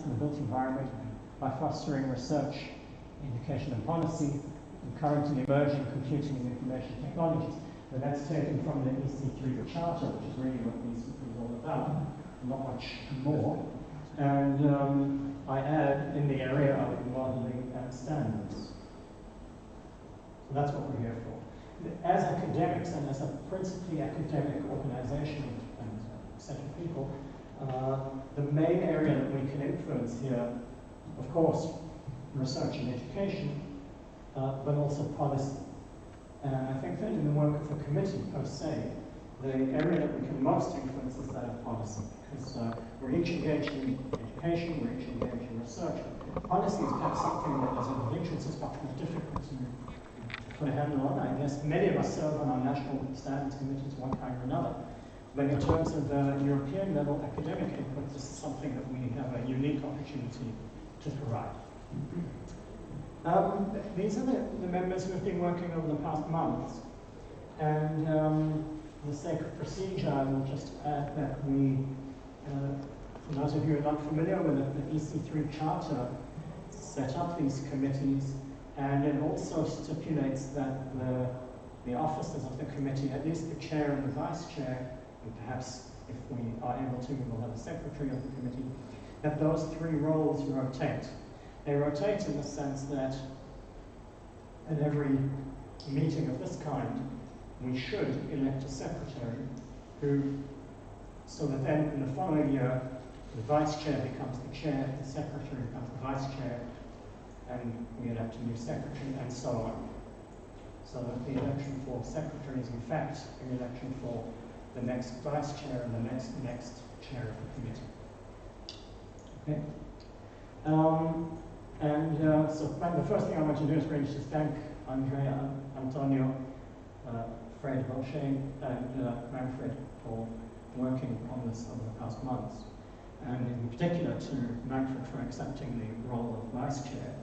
in the built environment by fostering research, education and policy, in current and emerging computing and information technologies. And that's taken from the EC3 Charter, which is really what the EC3 is all about, not much more. And I add in the area of modeling and standards. So that's what we're here for. As academics, and as a principally academic organization and set of people, the main area that we can influence here, of course, research and education, but also policy. And I think that in the work of the committee per se, the area that we can most influence is that of policy, because we're each engaged in education, we're each engaged in research. Policy is perhaps something that as individuals is much more difficult to put a handle on. I guess many of us serve on our national standards committees one kind or another. But in terms of European level academic input, this is something that we have a unique opportunity to provide. These are the members who have been working over the past months. And for the sake of procedure, I will just add that we, for those of you who are not familiar with it, the EC3 Charter set up these committees, and it also stipulates that the officers of the committee, at least the chair and the vice chair, and perhaps if we are able to, we will have a secretary of the committee, that those three roles rotate. They rotate in the sense that at every meeting of this kind, we should elect a secretary who, so that then in the following year, the vice chair becomes the chair, the secretary becomes the vice chair, and we elect a new secretary, and so on. So that the election for secretary is in fact an election for the next vice chair and the next chair of the committee. Okay. So the first thing I want to do is really just thank Andrea, Antonio, Fred Roche, and Manfred for working on this over the past months. And in particular to Manfred for accepting the role of vice chair,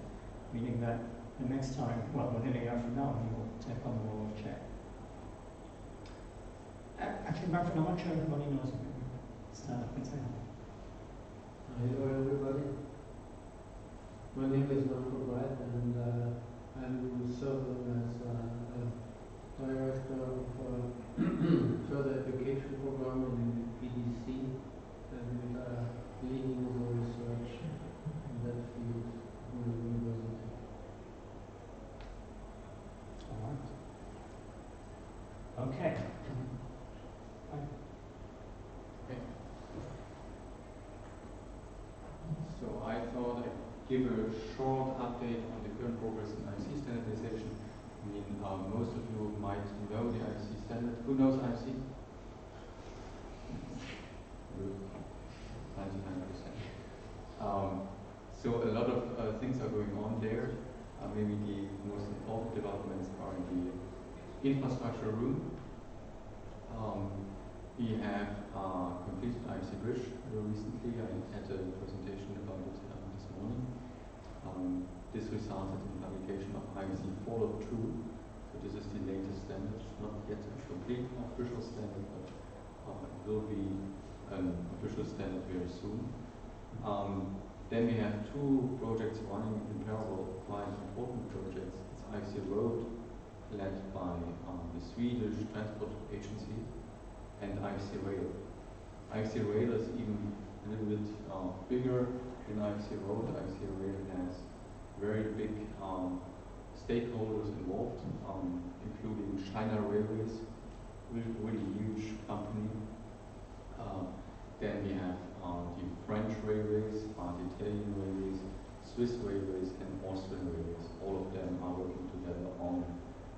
meaning that the next time, well, within a year from now, he will take on the role of chair. Actually, Manfred, I'm not sure everybody knows you. Stand up and say hello. Hello, everybody. My name is Manfred Wright, and I'm serving as director of further education program in PDC, and leading the research in that field in the university. All right. Okay. So I thought I'd give a short update on the current progress in IC standardization. I mean, most of you might know the IC standard. Who knows IC? 99%. So a lot of things are going on there. Maybe the most important developments are in the infrastructure room. We have completed IC Bridge recently. I had a presentation about it this morning. This resulted in the publication of IC 4.2. So this is the latest standard, not yet a complete official standard, but it will be an official standard very soon. Then we have two projects running in parallel, quite important projects. It's IC Road, led by the Swedish Transport Agency, and IC Rail. IC Rail is even a little bit bigger than IC Road. IC Rail has very big stakeholders involved, including China Railways, really huge company. Then we have the French railways, the Italian railways, Swiss railways, and Austrian railways. All of them are working together on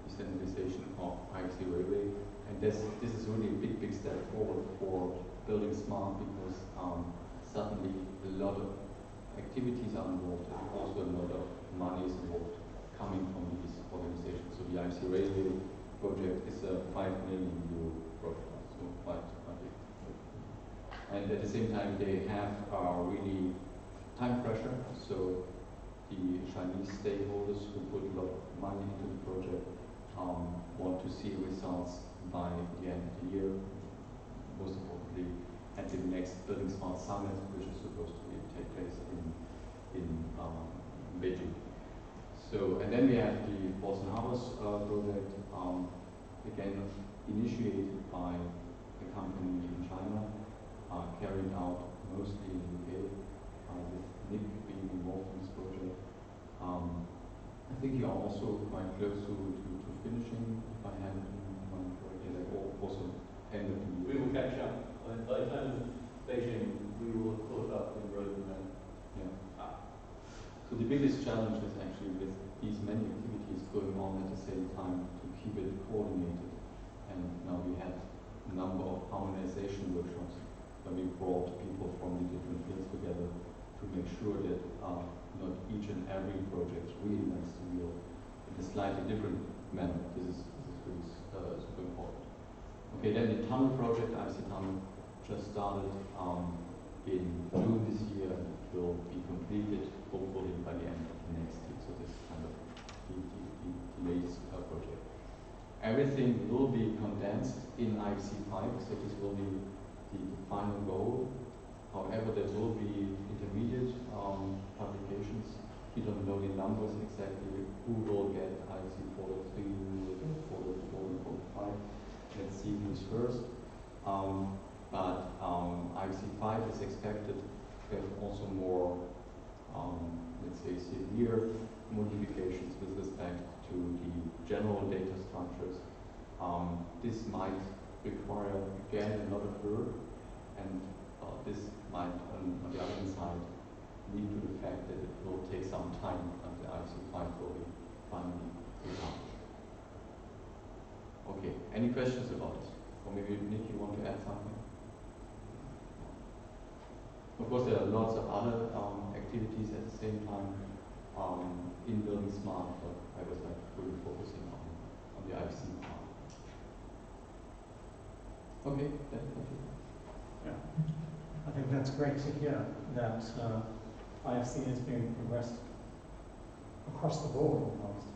the standardization of IC railway. And this is really a big step forward for building smart, because suddenly a lot of activities are involved, and also a lot of money is involved coming from these organizations. So the IC railway project is a €5 million project, so quite big. And at the same time, they have really time pressure. So the Chinese stakeholders who put a lot of money into the project want to see results by the end of the year. Most importantly, at the next Building Smart Summit, which is supposed to take place in Beijing. So, and then we have the Boston Harbors project, again initiated by a company in China, carried out mostly in the UK, with Nick being involved in this project. I think you are also quite close to finishing, if I have one correctly, like also end of the year. We will catch up. By the time of Beijing, we will have caught up in Rome and So the biggest challenge is actually with these many activities going on at the same time to keep it coordinated. And now we had a number of harmonization workshops where we brought people from the different fields together to make sure that not each and every project really likes to deal in a slightly different manner. This is really super important. Okay, then the tunnel project, IC tunnel, just started in June this year and it will be completed hopefully by the end of next year. So this is kind of the latest project. Everything will be condensed in IC5, so this will be the final goal. However, there will be intermediate publications. We don't know the numbers exactly, who will get IC4.3, who will get 4.4, 4.5. Let's see who's first. But IC5 is expected to have also more, let's say, severe modifications with respect to the general data structures. This might require, again, another work, and this might, on the other hand side, lead to the fact that it will take some time until IC5 will be finally accomplished. Okay, any questions about it? Or maybe, Nick, you want to add something? Of course, there are lots of other activities at the same time in Building Smart, but I was like really focusing on the IFC part. Okay, that's it. Yeah, I think that's great to hear that IFC is being progressed across the board almost,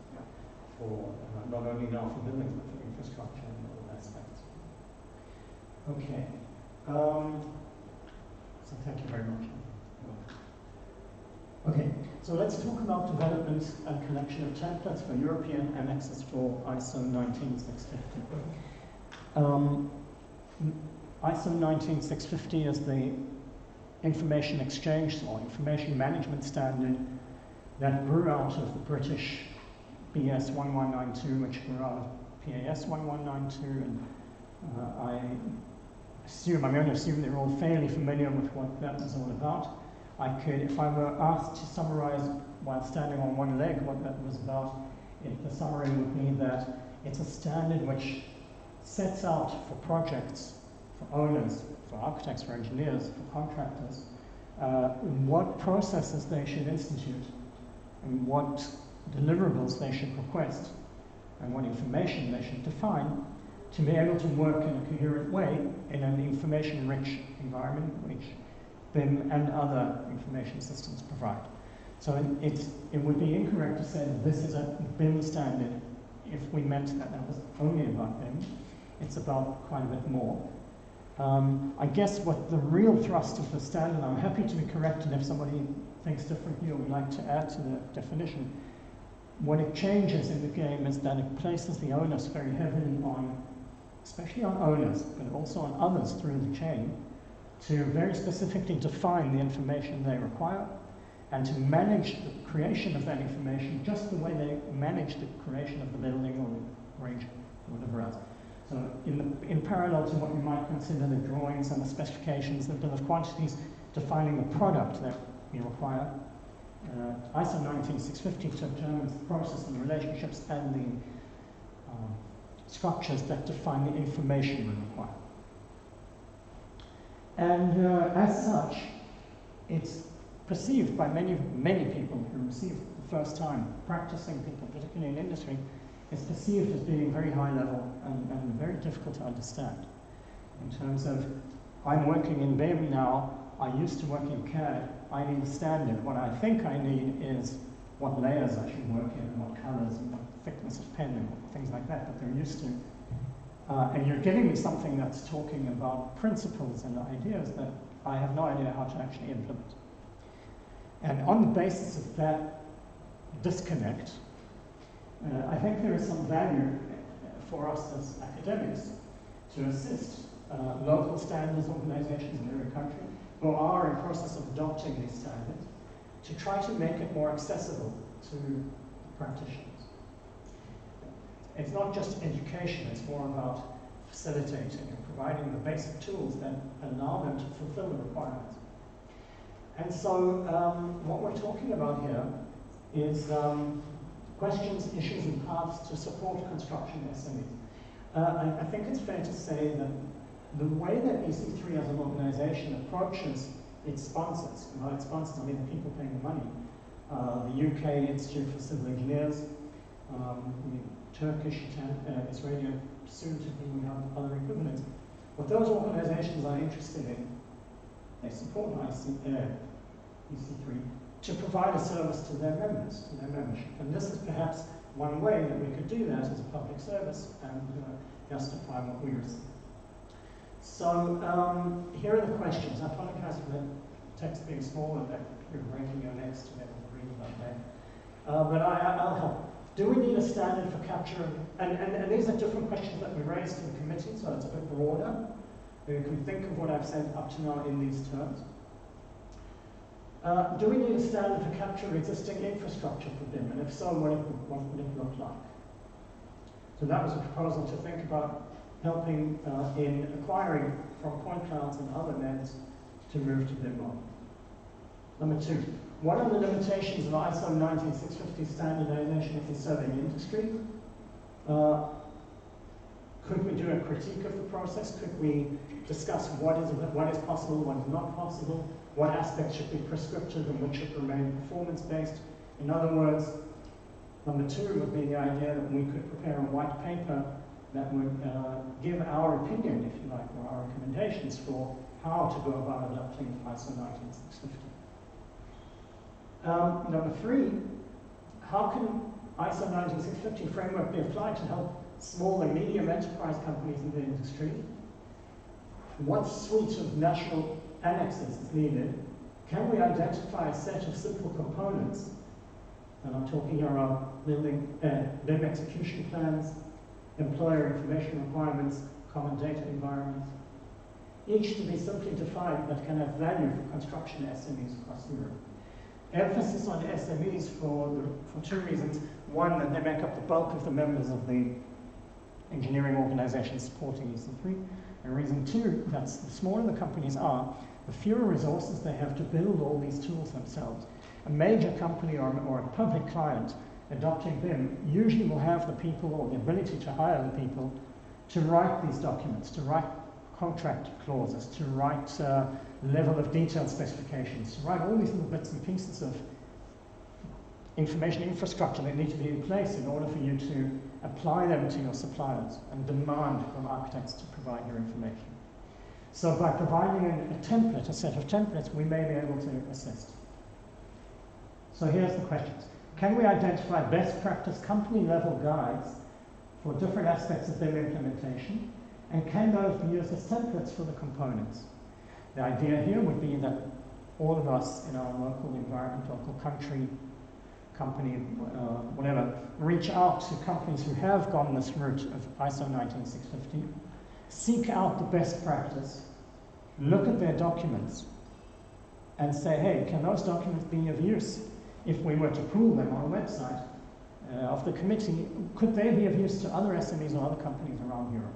for not only now for buildings but for infrastructure and all aspects. Okay. So thank you very much. Okay, so let's talk about development and collection of templates for European annexes for ISO 19650. ISO 19650 is the information exchange or information management standard that grew out of the British BS 1192, which grew out of PAS 1192, and I'm going to assume they're all fairly familiar with what that was all about. I could, if I were asked to summarize while standing on one leg what that was about, the summary would be that it's a standard which sets out for projects, for owners, for architects, for engineers, for contractors, what processes they should institute and what deliverables they should request and what information they should define to be able to work in a coherent way in an information-rich environment which BIM and other information systems provide. So it would be incorrect to say that this is a BIM standard if we meant that that was only about BIM. It's about quite a bit more. I guess what the real thrust of the standard, I'm happy to be corrected if somebody thinks differently or would like to add to the definition. What it changes in the game is that it places the onus very heavily on, especially on owners, but also on others through the chain, to very specifically define the information they require and to manage the creation of that information just the way they manage the creation of the building or the range or whatever else. So in parallel to what you might consider the drawings and the specifications, the bill of quantities defining the product that you require, ISO 19650 determines the process and the relationships and the structures that define the information we require. And as such, it's perceived by many people who receive it the first time, practicing people, particularly in industry, it's perceived as being very high level and very difficult to understand. In terms of, I'm working in BIM now, I used to work in CAD, I need a standard. What I think I need is what layers I should work in, and what colors, and what thickness of pen, and things like that they're used to. and you're giving me something that's talking about principles and ideas that I have no idea how to actually implement. And on the basis of that disconnect, I think there is some value for us as academics to assist local standards organizations in every country who are in process of adopting these standards to try to make it more accessible to practitioners. It's not just education, it's more about facilitating and providing the basic tools that allow them to fulfill the requirements. And so what we're talking about here is questions, issues, and paths to support construction SMEs. I think it's fair to say that the way that EC3 as an organization approaches its sponsors, and by its sponsors I mean the people paying the money, the UK Institute for Civil Engineers, the Turkish, Israeli, soon to be, we have other equivalents. What those organizations are interested in, they support EC3 to provide a service to their members, to their membership. And this is perhaps one way that we could do that as a public service and justify what we receive. So here are the questions. I apologize for the text being small and that you're breaking your necks to be able to read that day. But I'll help. Do we need a standard for capture? And these are different questions that we raised in the committee, so it's a bit broader. You can think of what I've said up to now in these terms. Do we need a standard for capture existing infrastructure for BIM? And if so, what would it look like? So that was a proposal to think about helping in acquiring from point clouds and other nets to move to BIM model. Number two, what are the limitations of ISO 19650 standardization if you're serving industry? Could we do a critique of the process? Could we discuss what is possible, what is not possible? What aspects should be prescriptive and which should remain performance-based? In other words, number two would be the idea that we could prepare a white paper that would give our opinion, if you like, or our recommendations for how to go about adopting ISO 19650. Number three, how can ISO 19650 framework be applied to help small and medium enterprise companies in the industry? What suite of national annexes is needed? Can we identify a set of simple components? And I'm talking here about building BIM execution plans, employer information requirements, common data environments, each to be simply defined that can have value for construction SMEs across Europe. Emphasis on SMEs for two reasons. One, that they make up the bulk of the members of the engineering organizations supporting EC3. And reason two, that the smaller the companies are, the fewer resources they have to build all these tools themselves. A major company or a public client adopting BIM usually will have the people or the ability to hire the people to write these documents, to write contract clauses, to write level of detail specifications, to write all these little bits and pieces of information infrastructure that need to be in place in order for you to apply them to your suppliers and demand from architects to provide your information. So by providing a template, a set of templates, we may be able to assist. So here's the questions. Can we identify best practice company level guides for different aspects of BIM implementation? And can those be used as templates for the components? The idea here would be that all of us in our local environment, local country, company, whatever, reach out to companies who have gone this route of ISO 19650, seek out the best practice, look at their documents, and say, hey, can those documents be of use? If we were to pool them on a website of the committee, could they be of use to other SMEs or other companies around Europe?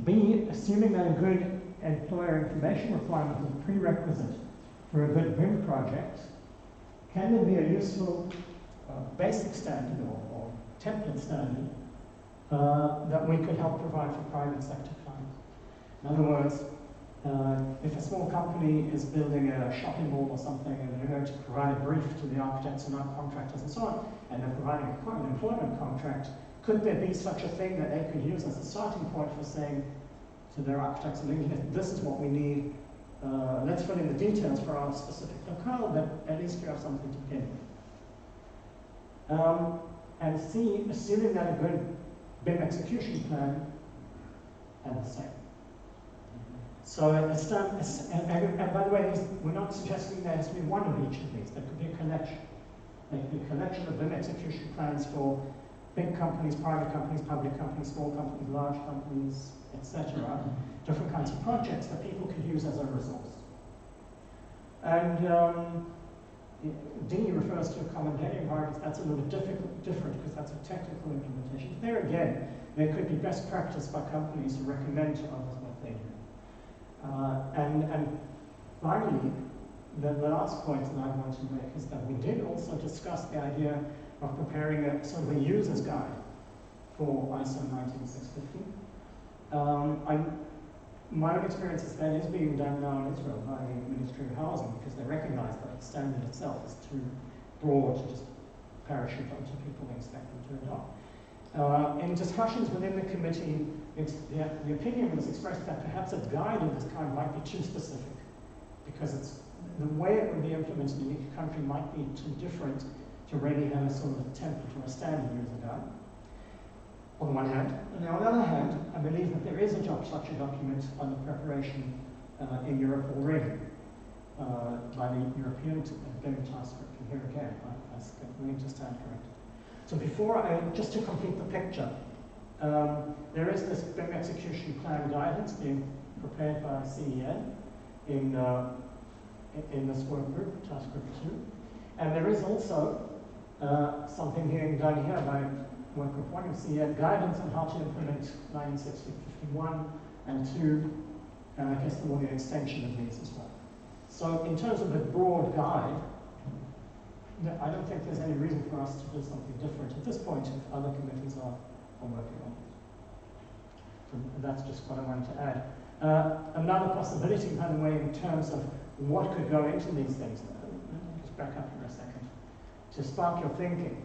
B, assuming that a good employer information requirement is a prerequisite for a good BIM project, can there be a useful basic standard or template standard that we could help provide for private sector clients? In other words, if a small company is building a shopping mall or something and they're going to provide a brief to the architects and contractors and so on, and they're providing an employment contract, could there be such a thing that they could use as a starting point for saying to their architects and engineers, this is what we need, let's fill in the details for our specific locale, but at least you have something to begin with. And C, assuming that a good BIM execution plan and the same. So, and by the way, we're not suggesting there has to be one of each of these. There could be a collection. There could be a collection of BIM execution plans for big companies, private companies, public companies, small companies, large companies, etc. Different kinds of projects that people could use as a resource. And D refers to a common data environment. That's a little bit different because that's a technical implementation. There again, there could be best practice by companies to recommend to others what they do. And finally, the last point that I want to make is that we did also discuss the idea of preparing a sort of a user's guide for ISO 19650. My own experience is that is being done now in Israel by the Ministry of Housing because they recognize that the standard itself is too broad to just parachute onto people and expect them to adopt. In discussions within the committee, the opinion was expressed that perhaps a guide of this kind might be too specific because the way it would be implemented in each country might be too different to really have a sort of a template or a standard user guide, on the one hand. And on the other hand, I believe that there is such a document under preparation in Europe already by the European BIM task group. And here again, I need to stand corrected. So just to complete the picture, there is this BIM execution plan guidance being prepared by CEN in this work group, task group 2. And there is also something being done here by work group 1 of CEN, guidance on how to implement 96051 and 2, and I guess there will be an extension of these as well. So in terms of the broad guide, I don't think there's any reason for us to do something different at this point if other committees are working on it. So that's just what I wanted to add. Another possibility, by the way, in terms of what could go into these things, let me just back up for a second, to spark your thinking.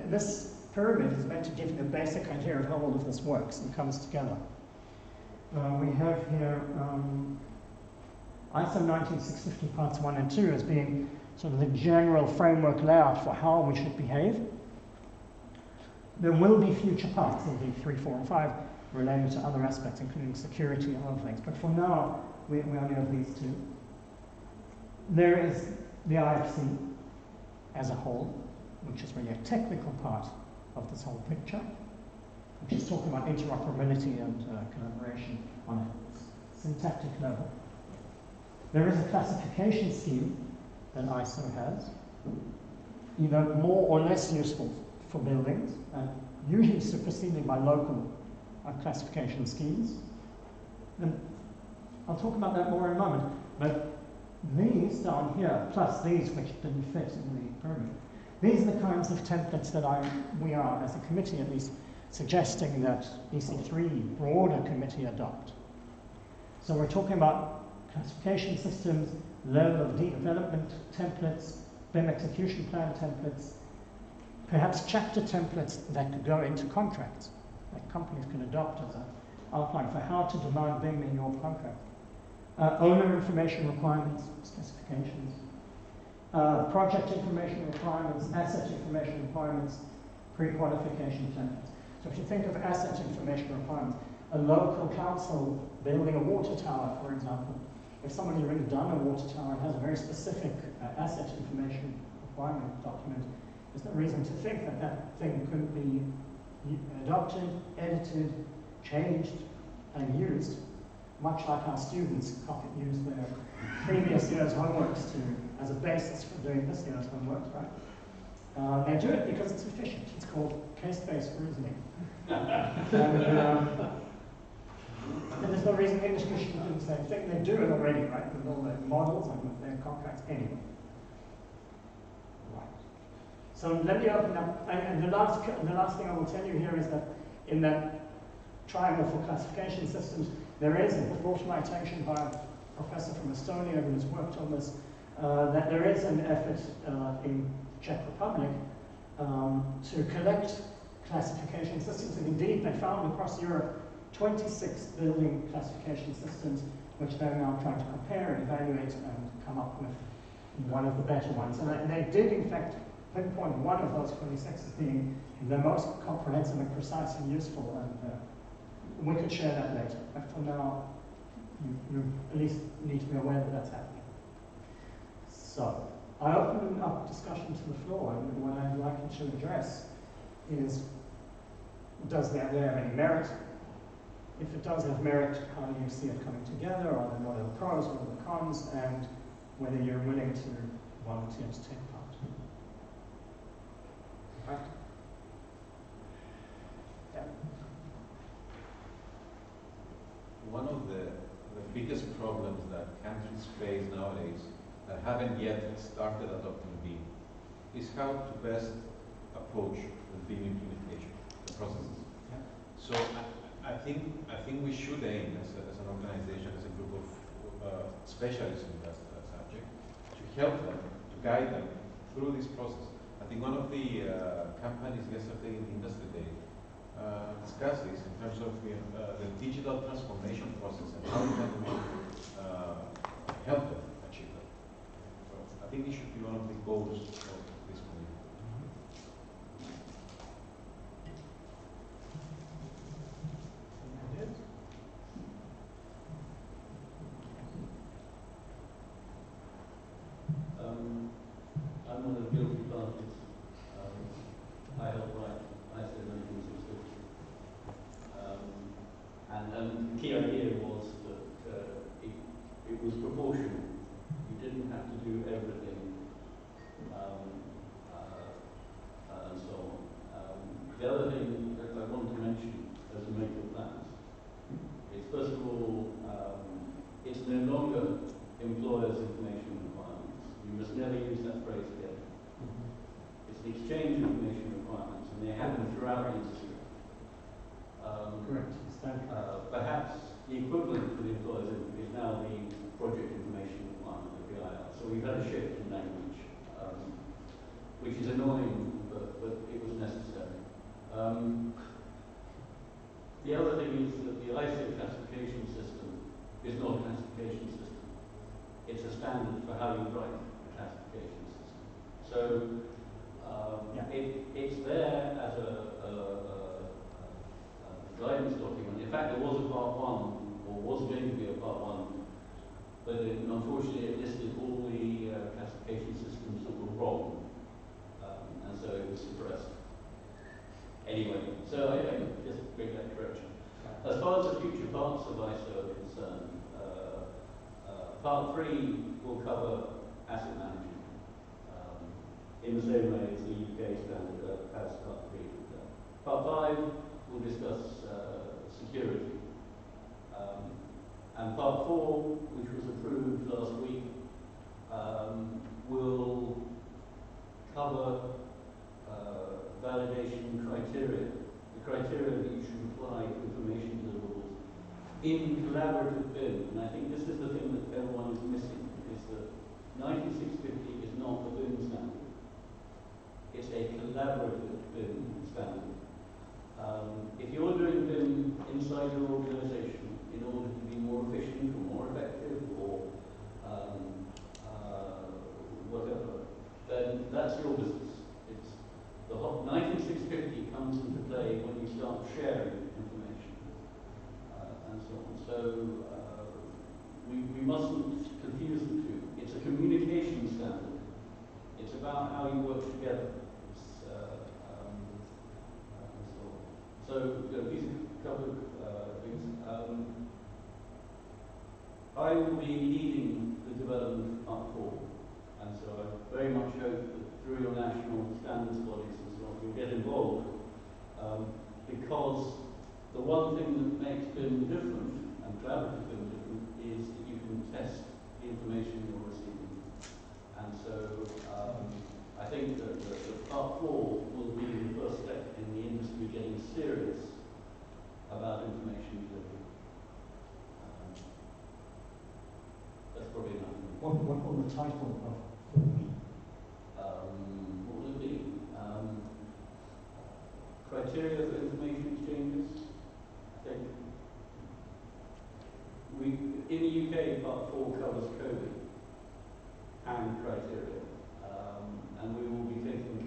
This pyramid is meant to give you a basic idea of how all of this works and comes together. We have here ISO 19650 parts 1 and 2 as being sort of the general framework layout for how we should behave. There will be future parts, there'll be 3, 4, and 5 related to other aspects, including security and other things. But for now, we only have these two. There is the IFC as a whole, which is really a technical part of this whole picture, which is talking about interoperability and collaboration on a syntactic level. There is a classification scheme that ISO has, either more or less useful for buildings, and usually superseded by local classification schemes. And I'll talk about that more in a moment, but these down here, plus these which didn't fit in the pyramid, these are the kinds of templates that we are, as a committee at least, suggesting that EC3 broader committee adopt. So we're talking about classification systems, level of development templates, BIM execution plan templates, perhaps chapter templates that could go into contracts, that companies can adopt as an outline for how to demand BIM in your contract. Owner information requirements, specifications, project information requirements, asset information requirements, pre-qualification templates. So if you think of asset information requirements, a local council building a water tower, for example, if somebody's already done a water tower and has a very specific asset information requirement document, there's no reason to think that that thing couldn't be adopted, edited, changed, and used, much like our students use their previous year's homeworks as a basis for doing this year's homework, right? They do it because it's efficient. It's called case-based reasoning. And there's no reason the industry shouldn't do the same thing. They do it already, right, with all their models and with their contracts anyway. Right. So let me open up, and the last thing I will tell you here is that in that triangle for classification systems, there is, it was brought to my attention by a professor from Estonia who has worked on this, that there is an effort in Czech Republic to collect classification systems, and indeed they found across Europe 26 building classification systems, which they're now trying to compare, evaluate, and come up with one of the better ones. And they did, in fact, pinpoint one of those 26 as being the most comprehensive and precise and useful, and we could share that later. But for now, you at least need to be aware that that's happening. So, I open up discussion to the floor, and what I'd like you to address is, does that have any merit? If it does have merit, how do you see it coming together? Are there what are the pros, what are the cons, and whether you're willing to volunteer to take part. Right? Yeah. One of the biggest problems that countries face nowadays that haven't yet started adopting BIM is how to best approach the BIM implementation, the processes. Yeah. So I think we should aim as an organization, as a group of specialists in that subject, to help them, to guide them through this process. I think one of the companies yesterday in the Industry Day discussed this in terms of the digital transformation process and how we can help them achieve that. So I think it should be one of the goals of this community. I'm one of the guilty parties. I helped write ISO 19650. And the key idea was that it was proportional. You didn't have to do everything, and so on. The other thing that I want to mention as a make of plans is, first of all, it's no longer employers' information requirements. You must never use that phrase again. It's the exchange information requirements, and they happen throughout the industry. Correct. Perhaps the equivalent for the employers is now the project information requirement of PIR. So we've had a shift in language, which is annoying, but it was necessary. The other thing is that the ISO classification system is not a classification system. It's a standard for how you write a classification system. So it's there as a guidance document. In fact, there was a part one, or was going to be a part one, but unfortunately it listed all the classification systems that were wrong, and so it was suppressed. Anyway, so I just bring that correction. As far as the future parts of ISO are concerned, Part 3 will cover asset management, in the same way as the UK standard has Part 3. Part 5 will discuss security. And Part 4, which was approved last week, will cover validation criteria, the criteria that you should apply to information deliverables in collaborative BIM. And I think this is the thing that everyone is missing, is that 9650 is not a BIM standard. It's a collaborative BIM standard. If you're doing BIM inside your organization in order to be more efficient or more effective or whatever, then that's your business. It's the 19650 comes into play when you start sharing information and so on. So we mustn't confuse the two. It's a communication standard. It's about how you work together. So these are a couple of things. I will be leading the development of Part 4, and so I very much hope that through your national standards bodies and so on, you'll get involved, because the one thing that makes BIM different, and collaborative BIM different, is that you can test the information you're receiving. And so I think that Part 4 will be the first step in the industry getting serious about information delivery. That's probably enough. What will the title of 4 be? What will it be? Criteria for information exchanges. I think in the UK, Part 4 covers coding and criteria, and we will be taking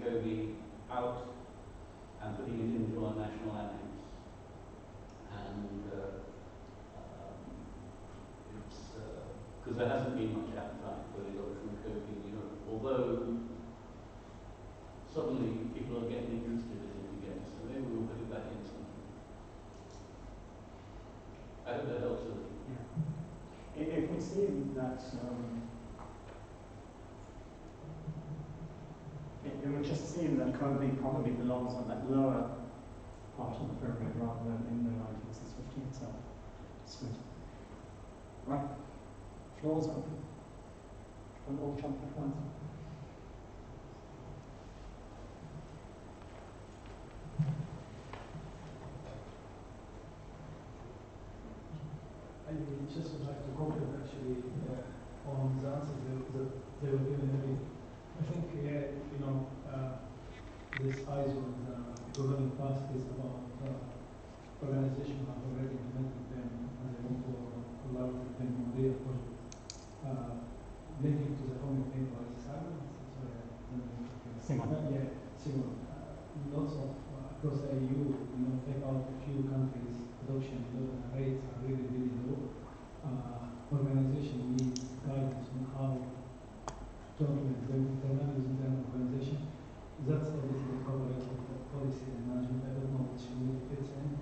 there hasn't been much appetite for the adoption of code in Europe, although suddenly people are getting interested in it again, so maybe we'll put it back in something. I hope that helps a little. Yeah. It would seem that it would just seem that code B probably belongs on that lower part of the pyramid rather than in the 1950 itself. Sweet. Right. Floor's open. Don't all jump at once. I just would like to comment actually on the answers that they were given earlier. I think, this ISO and governing past is about organization have already implemented them and they want to allow them on their project. Linking to the comment made by Simon, Symeon. Yeah, Symeon. Lots of across the EU, take out a few countries, adoption rates are really, really low. Organization needs guidance on how to implement them, their values in their organization. That's a little bit covered with the policy and management. I don't know which really fits in.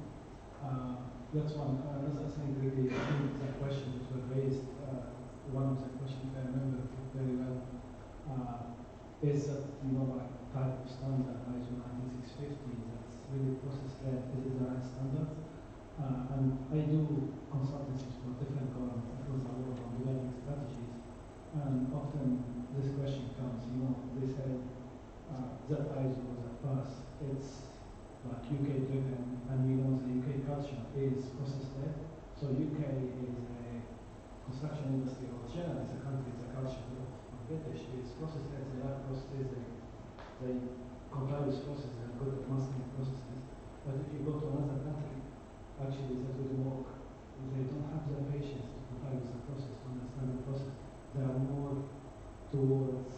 That's one. Another thing, really, I think the questions that were raised, one of the questions I remember very well, is that, like type of standard, ISO 19650, that's really process-led, is it the right standard? And I do consultancies for different governments across the world on developing strategies, and often this question comes, they say that ISO was a pass, it's like UK driven, and we know the UK culture is process-led, so UK is a construction industry, or generally as a country, the culture of British is process-led, they like processes, they comply with processes, they're good at mastering processes, but if you go to another country, actually that wouldn't work. They don't have the patience to comply with the process, to understand the process. They are more towards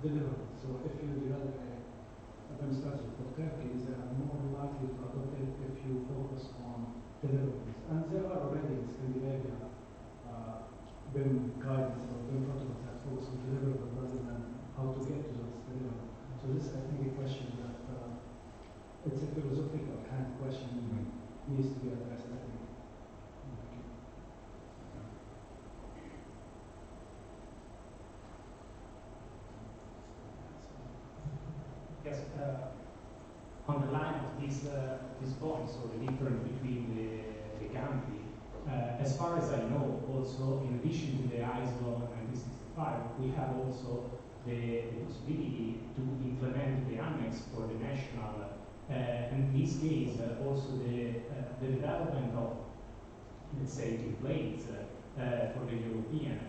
deliverables. So if you develop a BIM strategy for Turkey, they are more likely to adopt it if you focus on deliverables. And there are already in Scandinavia BIM guidance or BIM protocols that focus on deliverables rather than how to get to those deliverables. So this, I think, a question that it's a philosophical kind of question. Needs to be addressed, I think. Yes, on the line of these points, or the difference between the country, as far as I know, also in addition to the ISO 1965, we have also the possibility to implement the annex for the national. In this case, also the development of, let's say, templates for the European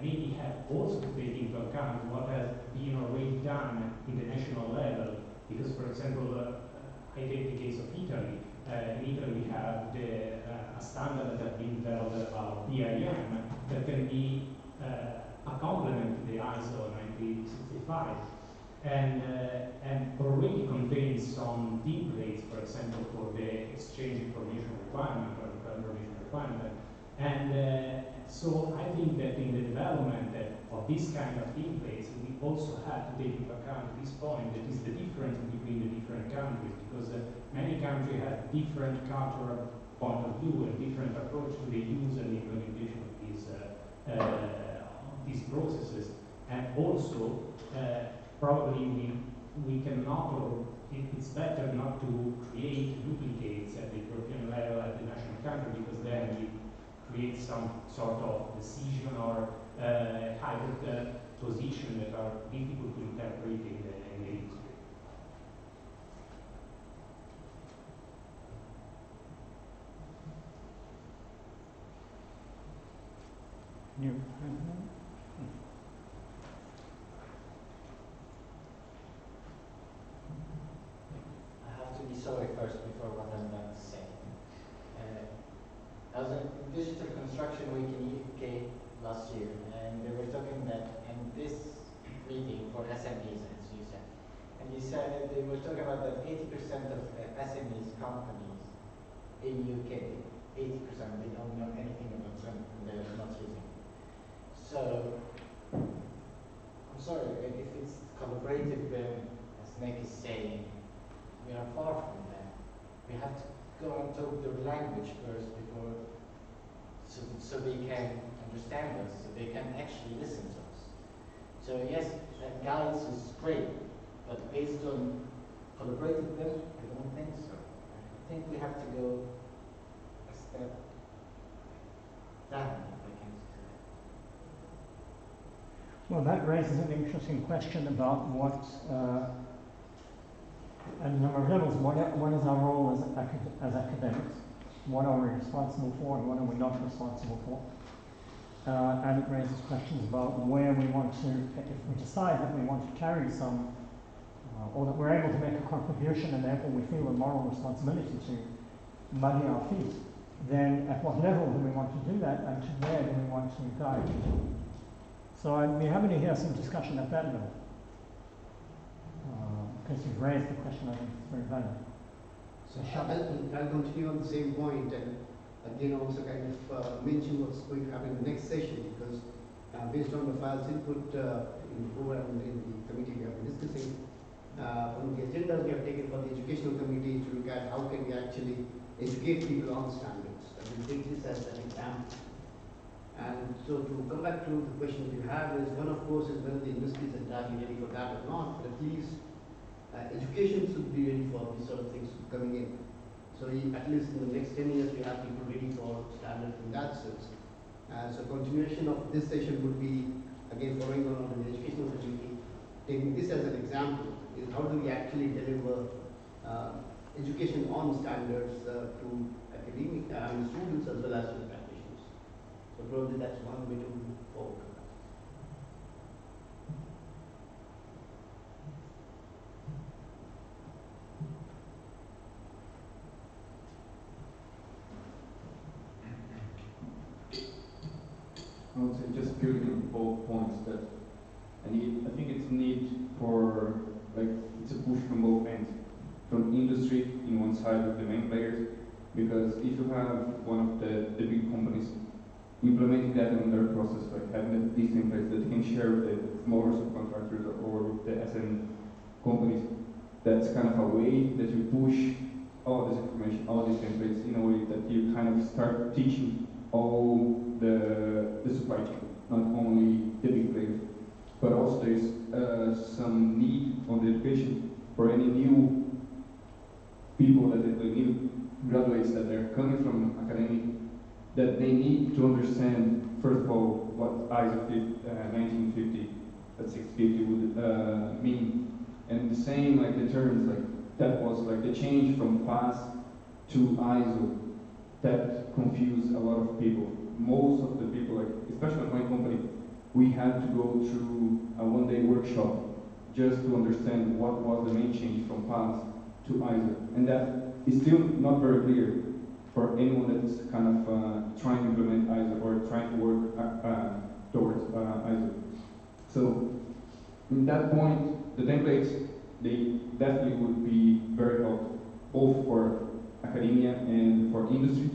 maybe have also to take into account what has been already done in the national level. Because, for example, I take the case of Italy. In Italy, we have a standard that has been developed about BIM that can be a complement to the ISO 1965. And already contains some templates, for example, for the exchange information requirement or information requirement. And so I think that in the development of this kind of templates, we also have to take into account this point, that is the difference between the different countries, because many countries have different cultural point of view and different approach to the use and implementation of these processes. And also, probably we cannot, or it's better not to create duplicates at the European level, at the national country, because then we create some sort of decision or hybrid position that are difficult to interpret in the industry. New. I have to be sorry first before what I'm going to say. I was at Digital Construction Week in UK last year, and they were talking that in this meeting for SMEs, as you said, and you said they were talking about that 80% of SMEs companies in UK, 80% they don't know anything about them, and they're not using it. So, I'm sorry, if it's collaborative BIM, as Nick is saying, we are far from that. We have to go and talk their language first before, so they can understand us, so they can actually listen to us. So yes, that guides is great, but based on collaborative BIM, I don't think so. I think we have to go a step down, if I can say that. Well, that raises an interesting question about what, at a number of levels, what is our role as academics? What are we responsible for and what are we not responsible for? And it raises questions about where we want to, if we decide that we want to carry some, or that we're able to make a contribution and therefore we feel a moral responsibility to muddy our feet, then at what level do we want to do that and to where do we want to guide? So I'd be happy to hear some discussion at that level. Because you've raised the question, I think it's very valid. So I'll continue on the same point and again also kind of mention what's going to happen in the next session, because based on Rafael's input in the program in the committee we have been discussing, one of the agendas we have taken for the educational committee to look at how can we actually educate people on standards. I will take this as an example. And so to come back to the question that you have is, one of course is whether the industry is entirely ready for that or not, but at least education should be ready for these sort of things coming in. So at least in the next 10 years, we have people ready for standards in that sense. So continuation of this session would be, again, following on the educational community, taking this as an example, is how do we actually deliver education on standards to academic students as well as to the practitioners. So probably that's one way to move forward. I would say just building on both points that I think it's a need for, like, it's a push from both ends. From industry in one side with the main players, because if you have one of the big companies implementing that in their process, like having these templates that they can share with the smaller subcontractors or with the SM companies, that's kind of a way that you push all this information, all these templates in a way that you kind of start teaching all the supply chain, not only the big players, but also there's some need on the education for any new people that the new graduates that they're coming from academic, that they need to understand, first of all, what ISO 1950, 650 would mean. And the same, like the terms, like that was like the change from PAS to ISO, that confused a lot of people. Most of the people, like especially at my company, we had to go through a one-day workshop just to understand what was the main change from PAS to ISO. And that is still not very clear for anyone that's kind of trying to implement ISO or trying to work towards ISO. So, in that point, the templates, they definitely would be very helpful, both for academia and for industry.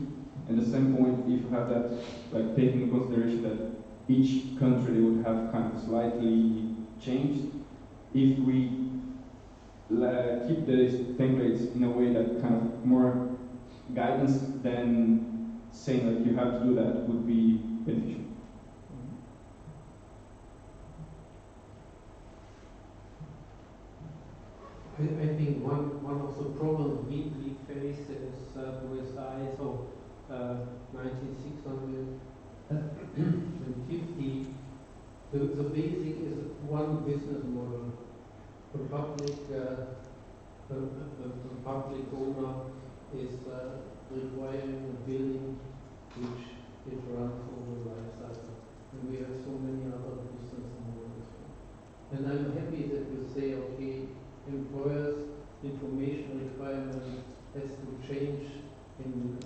And the same point, if you have that, like taking into consideration that each country they would have kind of slightly changed, if we keep these templates in a way that kind of more guidance than saying like you have to do that would be beneficial. I think one of the problems we face is with ISO 19650. The basic is one business model. The public owner is requiring a building which it runs over the life cycle. And we have so many other business models. And I'm happy that you say, okay, employers' information requirement has to change in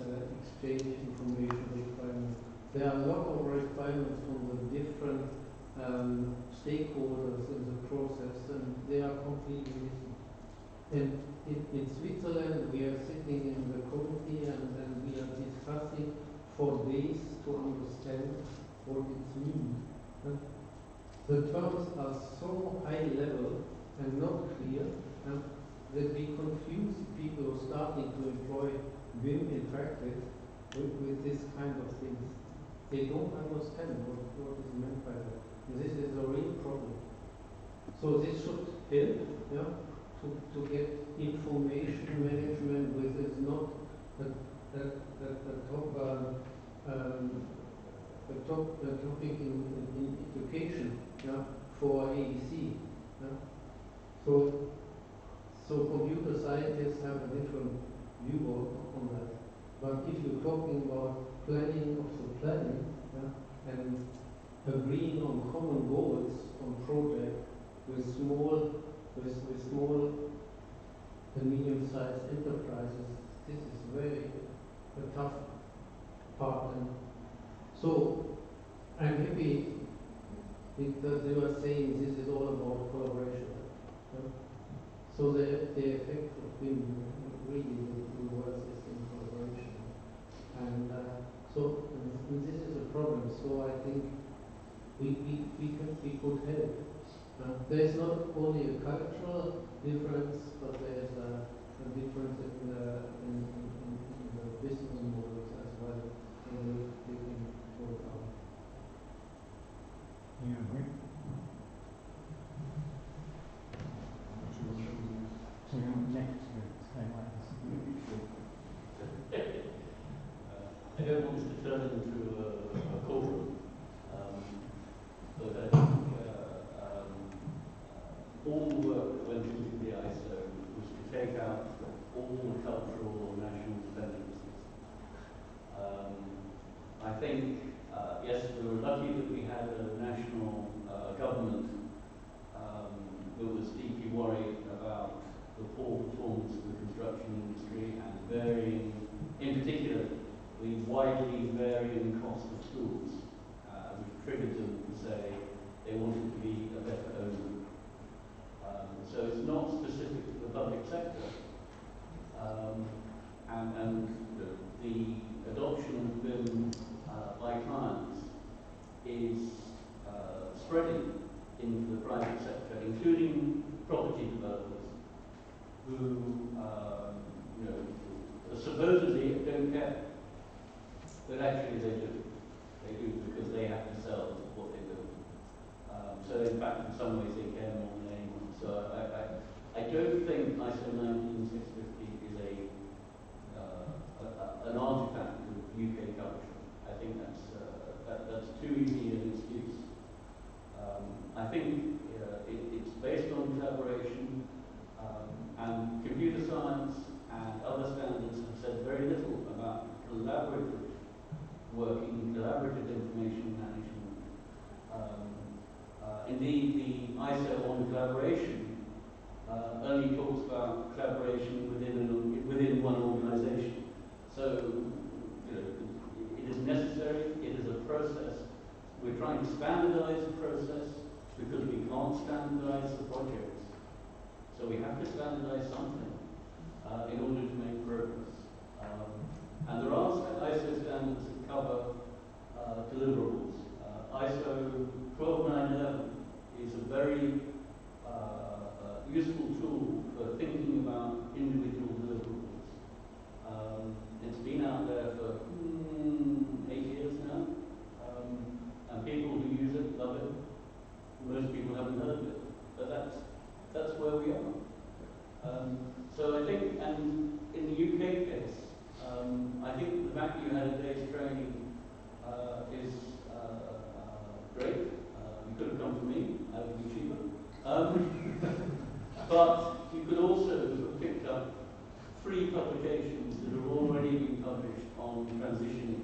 exchange information requirements. There are a lot of requirements from the different stakeholders in the process, and they are completely different. And in Switzerland, we are sitting in the committee and we are discussing for days to understand what it means. The terms are so high level and not clear that we confuse people who are starting to employ BIM in practice with this kind of things. They don't understand what is meant by that. And this is a real problem. So this should help, yeah, to get information management with is not the topic in education, yeah, for AEC. Yeah. So computer scientists have a different view on that. But if you're talking about planning of the planning, yeah, and agreeing on common goals on project with small and medium-sized enterprises, this is very a tough part. And so I'm happy because they were saying this is all about collaboration. Yeah? So the effect of BIM really the world is in collaboration. And and this is a problem. So I think we could help. There's not only a cultural difference, but there's a difference in the business models as well. And we can work out. You agree? So you're next to explain why this is. I don't want this to turn into a courtroom, but I think all the work that went into the ISO was to take out all the cultural or national dependencies. I think, yes, we were lucky that we had a national government that was deeply worried about the poor performance of the construction industry and varying, in particular, the widely varying cost of schools, which triggered them to say they wanted to be a better owner. So it's not specific to the public sector, and the adoption of BIM by clients is spreading into the private sector, including property developers who supposedly don't care, but actually they do. They do because they have to sell what they do. So in fact, in some ways, they care more than anyone. So I don't think ISO 19650 is an artifact of UK culture. I think that's too easy an excuse. I think it's based on collaboration, and computer science and other standards have said very little about collaborative working, collaborative information management. Indeed, the ISO on collaboration only talks about collaboration within one organization. So, it is necessary, it is a process. We're trying to standardize the process because we can't standardize the projects. So we have to standardize something in order to make progress. And there are ISO standards that cover deliverables. ISO 12911 is a very useful tool for thinking about individual deliverables. It's been out there for 8 years now, and people who use it love it. Most people haven't heard of it, but that's where we are. So I think, and in the UK case, I think the fact that you had a day's training is great. You could have come to me, I would be cheaper. But you could also have picked up free publications that have already been published on transitioning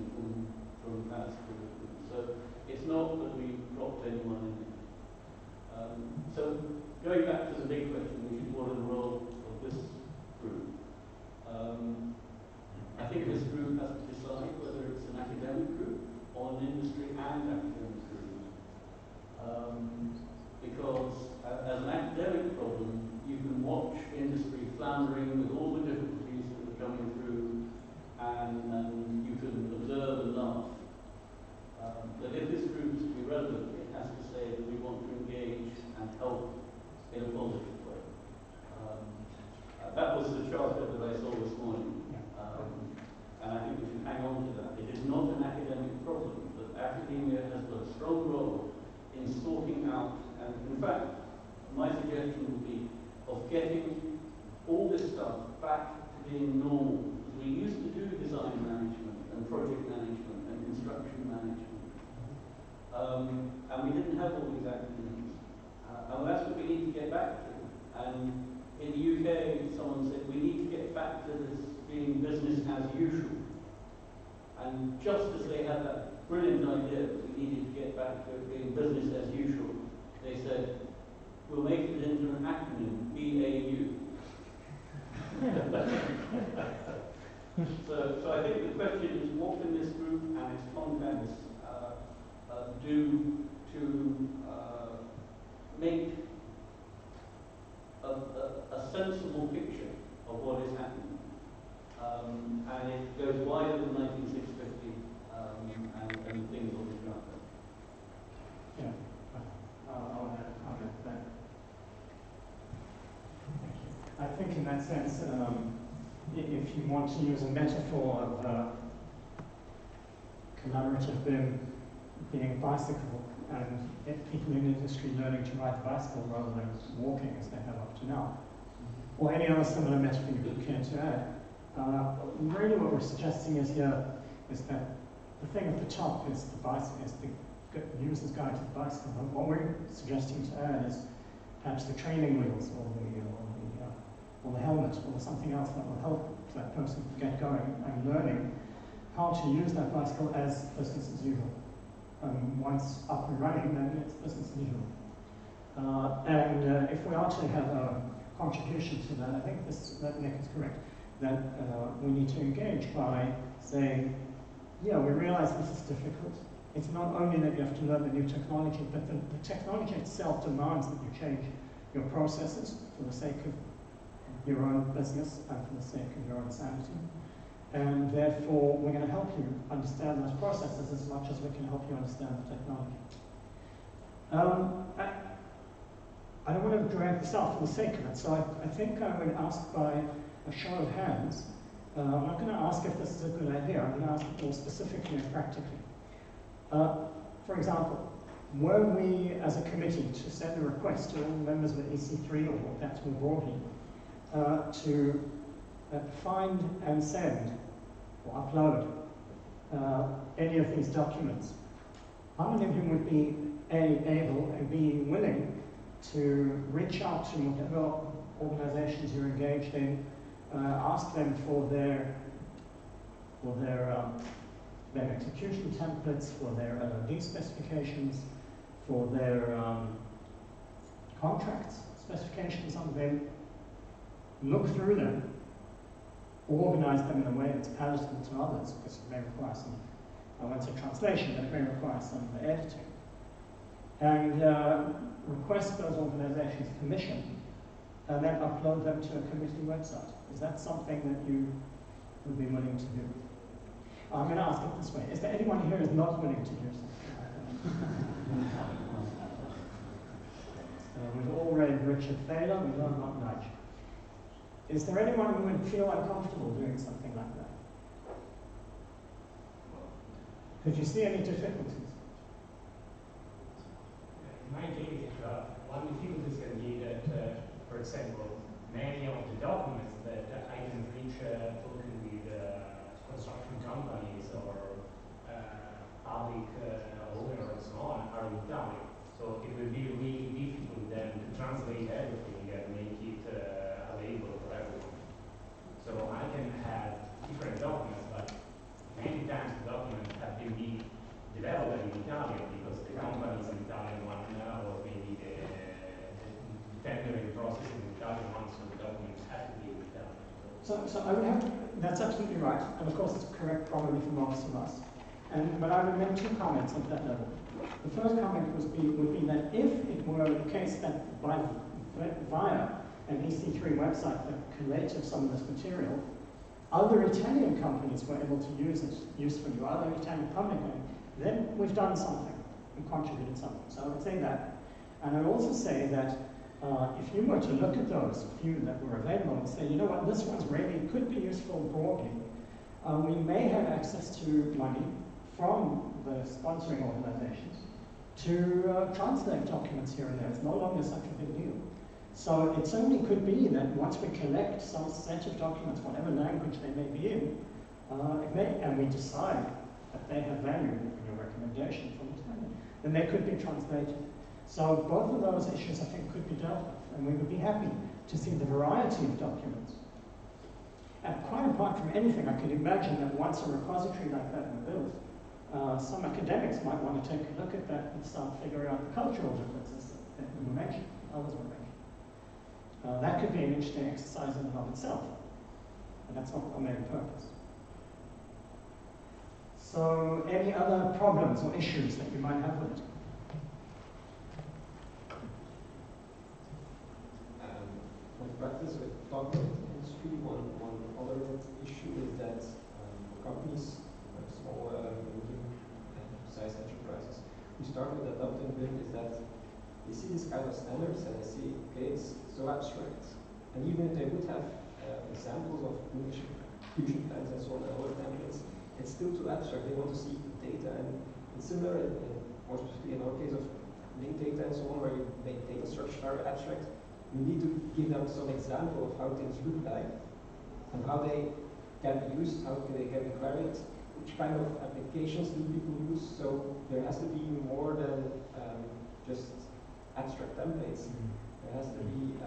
from past to curriculum. So it's not that we dropped anyone in it. So going back to the big question, which is what is the role of this group? I think this group has to decide whether it's an academic group or an industry and academic group. Because as an academic problem, you can watch industry floundering with all the difficulties that are coming through, and you can observe and laugh. But if this group is to be relevant, it has to say that we want to engage and help in a positive way. That was the charter that I saw this morning. And I think we should hang on to that. It is not an academic problem, but academia has got a strong role in sorting out, and in fact, my suggestion would be of getting all this stuff back to being normal. Because we used to do design management and project management and construction management. And we didn't have all these acronyms. And that's what we need to get back to. And in the UK, someone said, we need to get back to this being business as usual. And just as they had that brilliant idea that we needed to get back to being business as usual, they said, we'll make it into an acronym, BAU. So I think the question is, what can this group and its contacts do to make a sensible picture of what is happening? And it goes wider than 19650 and things on the ground. Yeah, I'll add a comment there. Thank you. I think in that sense, if you want to use a metaphor of collaborative BIM being a bicycle and people in the industry learning to ride the bicycle rather than walking as they have up to now, or any other similar metaphor you would care to add, really what we're suggesting is here is that the thing at the top is the bicycle, is the user's guide to the bicycle. And what we're suggesting to add is perhaps the training wheels or the helmet or something else that will help that person get going and learning how to use that bicycle as business as usual. Once up and running, then it's business as usual. And if we are to have a contribution to that, I think that Nick is correct, that we need to engage by saying, yeah, we realize this is difficult. It's not only that you have to learn the new technology, but the technology itself demands that you change your processes for the sake of your own business and for the sake of your own sanity. And therefore, we're going to help you understand those processes as much as we can help you understand the technology. I don't want to drag this out for the sake of it, so I think I'm going to ask by a show of hands. I'm not going to ask if this is a good idea, I'm going to ask it more specifically and practically. For example, were we as a committee to send a request to all members of EC3 or perhaps more broadly to find and send or upload any of these documents, how many of you would be A, able and B, willing to reach out to whatever organizations you're engaged in, ask them for their execution templates, for their LOD specifications, for their contracts specifications on them, look through them, organize them in a way that's palatable to others, because it may require some, I won't say translation, but it may require some editing. And request those organizations permission, and then upload them to a committee website. Is that something that you would be willing to do? I'm going to ask it this way. Is there anyone here who is not willing to do something? We've all read Richard Thaler, we know not Nudge. Is there anyone who would feel uncomfortable doing something like that? Could you see any difficulties? In my case, one difficulty can be that, for example, many of the documents that I can reach talking with construction companies or public owners and so on are in Italian. So it will be really difficult then to translate everything and make it available for everyone. So I can have different documents, but many times the documents have been developed in Italian because the company is an Italian one, or maybe the tendering process is an Italian one, so the documents have to be in Italian. So I would have, that's absolutely right, and of course it's correct probably for most of us. But I would make two comments at that level. The first comment would be that if it were the case that via an EC3 website that collated some of this material, other Italian companies were able to use it usefully, or other Italian public, then we've done something. and contributed something. So I would say that. And I would also say that if you were to look at those few that were available and say, you know what, this one's really could be useful broadly, we may have access to money from the sponsoring organizations to translate documents here and there. It's no longer such a big deal. So it certainly could be that once we collect some set of documents, whatever language they may be in, and we decide that they have value in your recommendation from the standard, then they could be translated. So both of those issues, I think, could be dealt with, and we would be happy to see the variety of documents. And quite apart from anything, I can imagine that once a repository like that were built, some academics might want to take a look at that and start figuring out the cultural differences that you mentioned, others were mentioned. That could be an interesting exercise in and of itself, but that's not our main purpose. So, any other problems or issues that you might have with it? My practice with document industry, one other issue is that companies, like small, medium-sized enterprises, who start with adopting BIM is that they see this kind of standards and they see, okay, it's so abstract. And even if they would have examples of fusion plans and so on and other templates, it's still too abstract. They want to see data, and it's similar, more specifically in our case of linked data and so on, where you make data structures very abstract. We need to give them some example of how things look like and how they can be used, how they can be queried, which kind of applications do people use. So there has to be more than just abstract templates. There has to be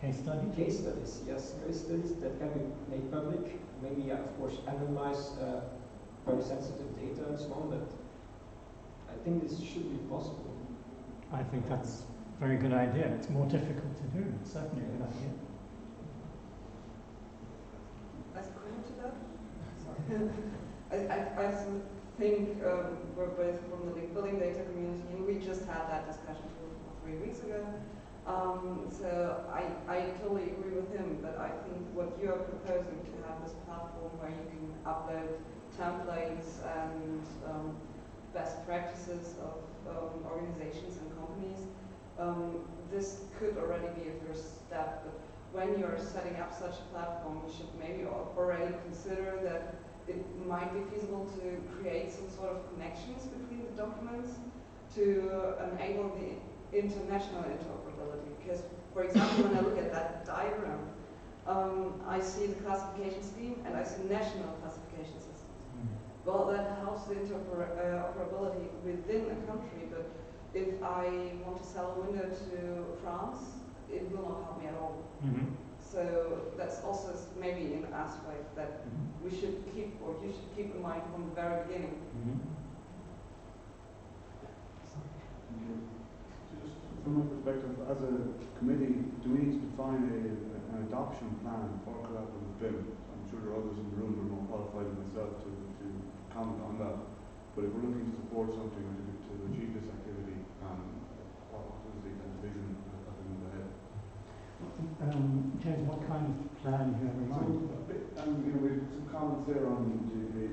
case studies? Case studies, yes, case studies that can be made public. Maybe, of course, anonymize very sensitive data and so on, but I think this should be possible. I think that's a very good idea. It's more difficult to do, but certainly a good idea. As a comment to that? Sorry. I think we're both from the link building data community, and we just had that discussion 2 or 3 weeks ago. So I totally agree with him, but I think what you are proposing to have this platform where you can upload templates and best practices of organizations and companies, this could already be a first step. But when you're setting up such a platform, you should maybe already consider that it might be feasible to create some sort of connections between the documents to enable the international interoperability. Because, for example, when I look at that diagram, I see the classification scheme and I see national classification systems. Well, that helps the interoperability within a country, but if I want to sell a window to France, it will not help me at all. So that's also maybe an aspect that we should keep, or you should keep in mind from the very beginning. Just from my perspective, as a committee, do we need to define an adoption plan for collaborative BIM? I'm sure there are others in the room who are more qualified than myself to comment on that. But if we're looking to support something or to achieve this activity, what is the kind of vision as we move ahead? James, what kind of plan do you have in mind? So, we have some comments there on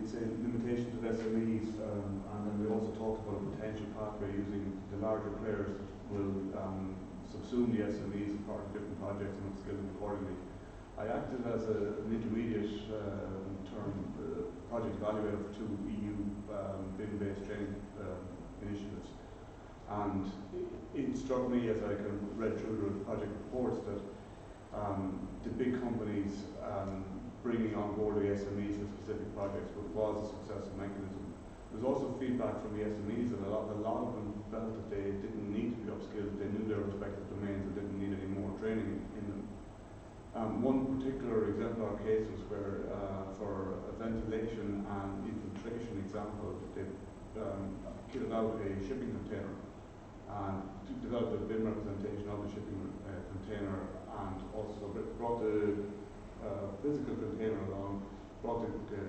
say limitations of SMEs, and then we also talked about a potential pathway using the larger players that will subsume the SMEs as part of different projects and upskill them accordingly. I acted as an intermediate term project evaluator for 2 EU BIM-based training initiatives, and it struck me as I kind of read through the project reports that the big companies bringing on board the SMEs for specific projects was a successful mechanism. There was also feedback from the SMEs that a lot of them felt that they didn't need to be upskilled. They knew their respective domains and didn't need any more training in them. One particular exemplar case was where for a ventilation and infiltration example, they kitted out a shipping container and developed a BIM representation of the shipping container, and also brought the physical container along, brought the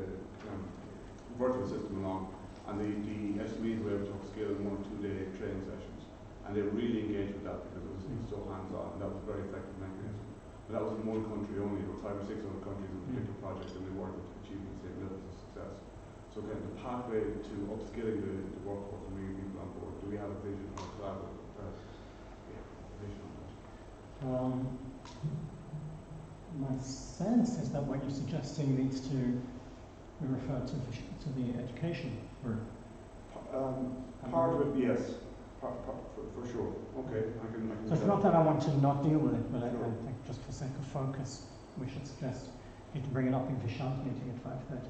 virtual system along, and the SMEs were able to upskill in 1 or 2 day training sessions, and they really engaged with that because it was so hands-on, and that was a very effective mechanism. But that was in 1 country only. There were 5 or 6 other countries in a particular project, and we weren't achieving the same levels of success. So again, the pathway to upskilling the workforce and bringing people on board. Do we have a vision or vision on that? My sense is that what you're suggesting needs to be referred to the education group. Part of it, yes. For sure. Okay, I can So it's not that I want to not deal with it, but I think just for sake of focus, we should suggest you to bring it up in Vishal's meeting at 5:30.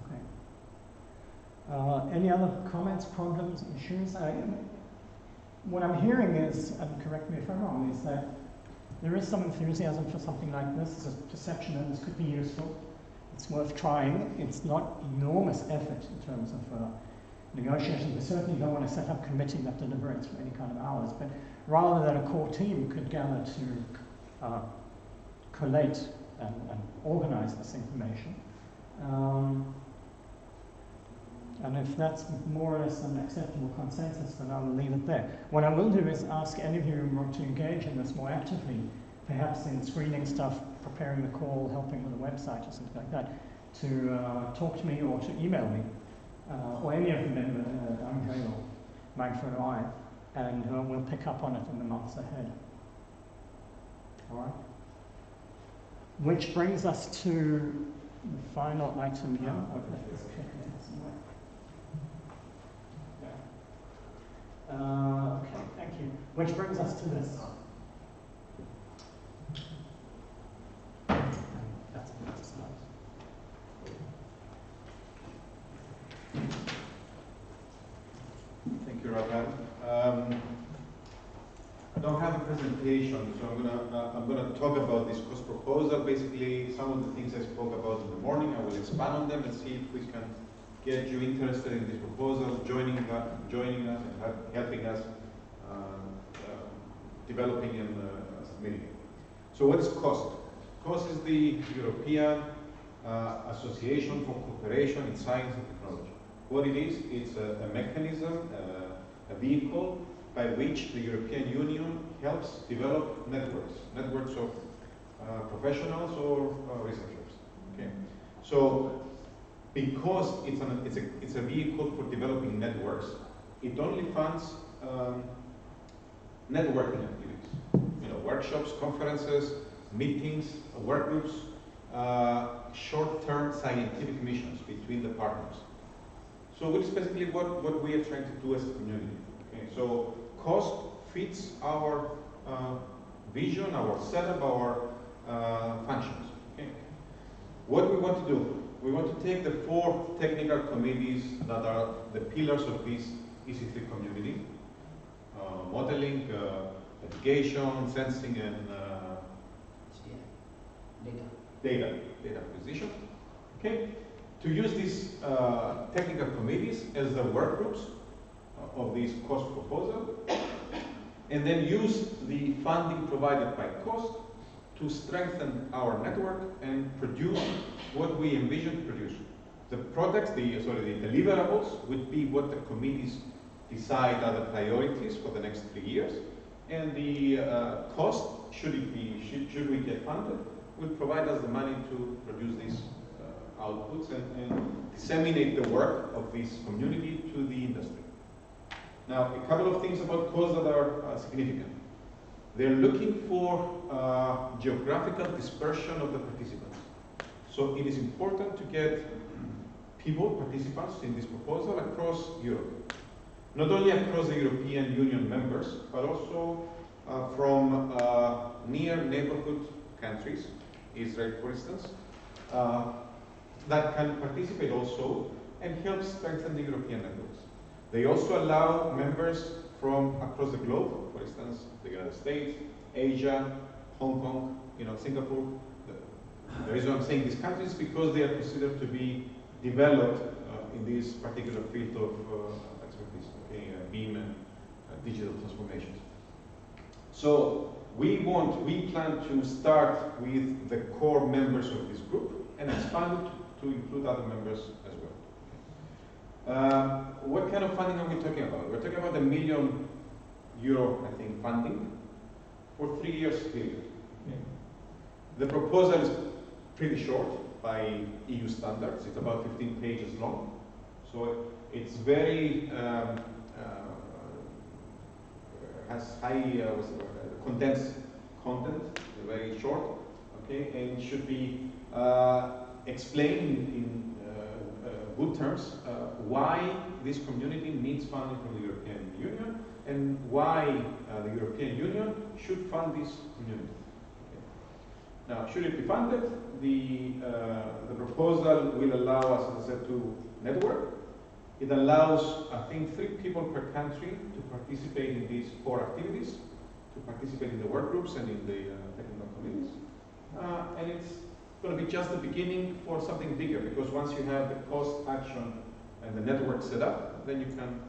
Okay. Any other comments, problems, issues? What I'm hearing is, and correct me if I'm wrong, is that there is some enthusiasm for something like this. There's a perception that this could be useful. It's worth trying. It's not enormous effort in terms of negotiations. We certainly don't want to set up a committee that deliberates for any kind of hours, but rather that a core team could gather to collate and organize this information. And if that's more or less an acceptable consensus, then I will leave it there. What I will do is ask any of you who want to engage in this more actively, perhaps in screening stuff, preparing the call, helping with the website or something like that, to talk to me or to email me, or any of the members, Andre or Manfred or I, and we'll pick up on it in the months ahead. All right? Which brings us to the final item here. Okay, thank you. Which brings us to this. That's a slide. Thank you, Rafael. I don't have a presentation, so I'm gonna talk about this cost proposal. Basically, some of the things I spoke about in the morning, I will expand on them and see if we can get you interested in this proposal, joining us and helping us developing and submitting it. So what is COST? COST is the European Association for Cooperation in Science and Technology. What it is, it's a mechanism, a vehicle by which the European Union helps develop networks of professionals or researchers. Okay, so because it's a vehicle for developing networks, it only funds networking activities. You know, workshops, conferences, meetings, work groups, short-term scientific missions between the partners. So which is basically what we are trying to do as a community. Okay, so COST fits our vision, our setup, our functions. Okay. What we want to do, we want to take the 4 technical committees that are the pillars of this EC3 community: modeling, education, sensing, and data acquisition. Okay, to use these technical committees as the work groups of this cost proposal, and then use the funding provided by COST to strengthen our network and produce what we envision to produce. The products, the deliverables would be what the committees decide are the priorities for the next 3 years, and the cost, should we get funded, will provide us the money to produce these outputs and disseminate the work of this community to the industry. Now, a couple of things about COST that are significant. They're looking for geographical dispersion of the participants. So it is important to get participants in this proposal across Europe. Not only across the European Union members, but also from near neighborhood countries, Israel for instance, that can participate also and help strengthen the European networks. They also allow members from across the globe, for instance, the United States, Asia, Hong Kong, Singapore. The reason I'm saying these countries is because they are considered to be developed in this particular field of expertise, BIM and digital transformations. So we plan to start with the core members of this group and expand it to include other members as well. What kind of funding are we talking about? We're talking about €1 million, I think, funding for 3 years period. The proposal is pretty short. by EU standards. It's about 15 pages long. So it's very, has high condensed content, very short, okay, and it should be explained in good terms why this community needs funding from the European Union and why the European Union should fund this community. Okay. Now, should it be funded? The proposal will allow us, as I said, to network. It allows, I think, 3 people per country to participate in these 4 activities, to participate in the work groups and in the technical committees. And it's going to be just the beginning for something bigger, because once you have the cost action and the network set up, then you can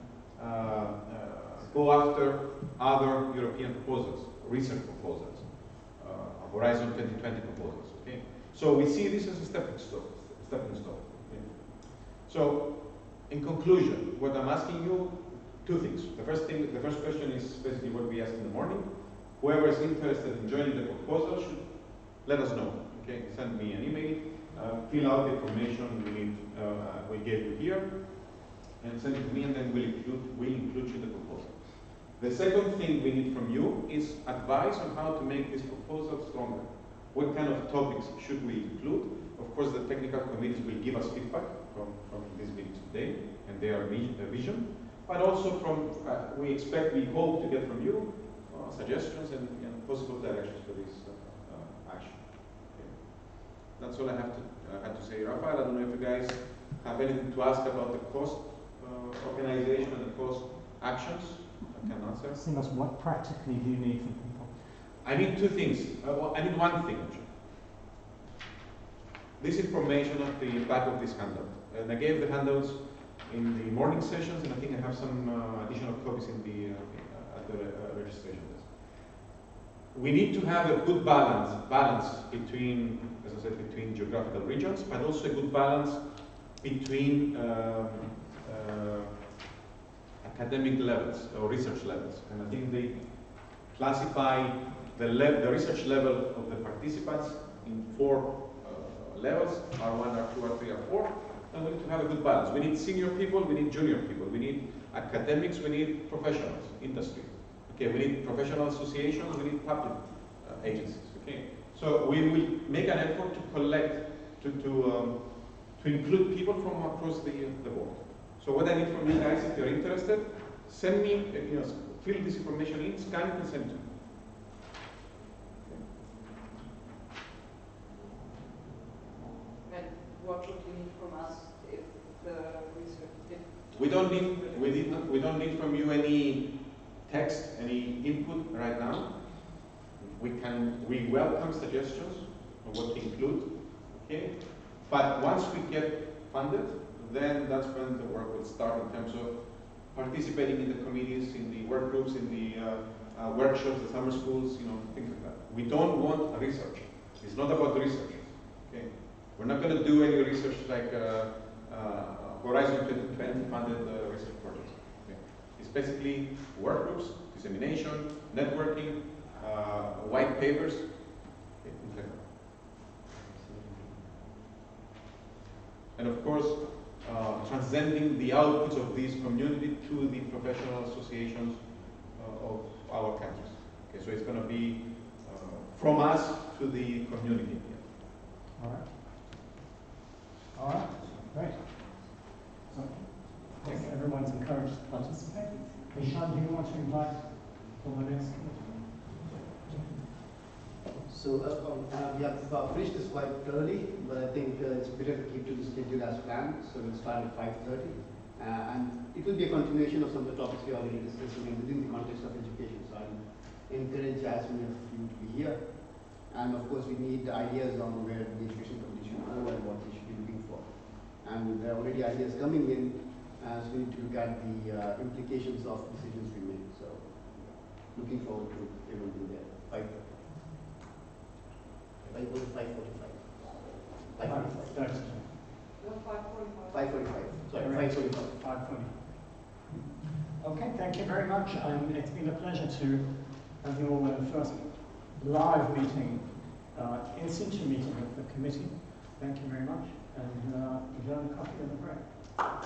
go after other European proposals, research proposals, Horizon 2020 proposals. Okay, so we see this as a stepping stone. Okay? So, in conclusion, what I'm asking you, 2 things. The first question is basically what we asked in the morning. Whoever is interested in joining the proposal should let us know. Okay, send me an email, fill out the information we gave you here, and send it to me, and then we'll include you in the proposal. The second thing we need from you is advice on how to make this proposal stronger. What kind of topics should we include? Of course, the technical committees will give us feedback from these meetings today and their vision, but also from, we hope to get from you suggestions and possible directions for this action. Okay. That's all I had to say. Rafael, I don't know if you guys have anything to ask about the cost organization and the cost actions. I can answer. Symeon, what practically do you need from people? I need 2 things. I need 1 thing. This information at the back of this handout. And I gave the handouts in the morning sessions, and I think I have some additional copies in at the registration desk. We need to have a good balance between, as I said, between geographical regions, but also a good balance between academic levels or research levels. And I think they classify the research level of the participants in 4 levels, R1, R2, R3, R4, and we need to have a good balance. We need senior people, we need junior people, we need academics, we need professionals, industry. Okay, we need professional associations, we need public agencies. Okay, so we will make an effort to collect, to include people from across the board. So what I need from you guys, if you're interested, send me, fill this information in, scan it, and send it to me. And what would you need from us if the research? We don't need from you any text, any input right now. We welcome suggestions on what to include. Okay, but once we get funded, then that's when the work will start in terms of participating in the committees, in the work groups, in the workshops, the summer schools, things like that. We don't want research. It's not about research. Okay, we're not going to do any research like Horizon 2020 funded research projects. Okay. It's basically work groups, dissemination, networking, white papers, things like that. And of course, transcending the outputs of this community to the professional associations of our countries. Okay, so it's going to be from us to the community. All right. All right. Great. So, of course, everyone's encouraged to participate. Ishan, do you want to invite for the next committee? So we have finished this quite early, but I think it's better to keep to the schedule as planned. So we'll start at 5:30, and it will be a continuation of some of the topics we already discussed within the context of education. So I encourage as many of you to be here, and of course we need ideas on where the education committee should go and what they should be looking for. And there are already ideas coming in, as we need to look at the implications of decisions we make. So looking forward to everyone being there. 5:30. 5:45. 5:45. No, 5:45. 5:45. Sorry, 5:45. 5:40. Okay, thank you very much. It's been a pleasure to have you all in the first live meeting, in situ meeting of the committee. Thank you very much, and enjoy the coffee and the break.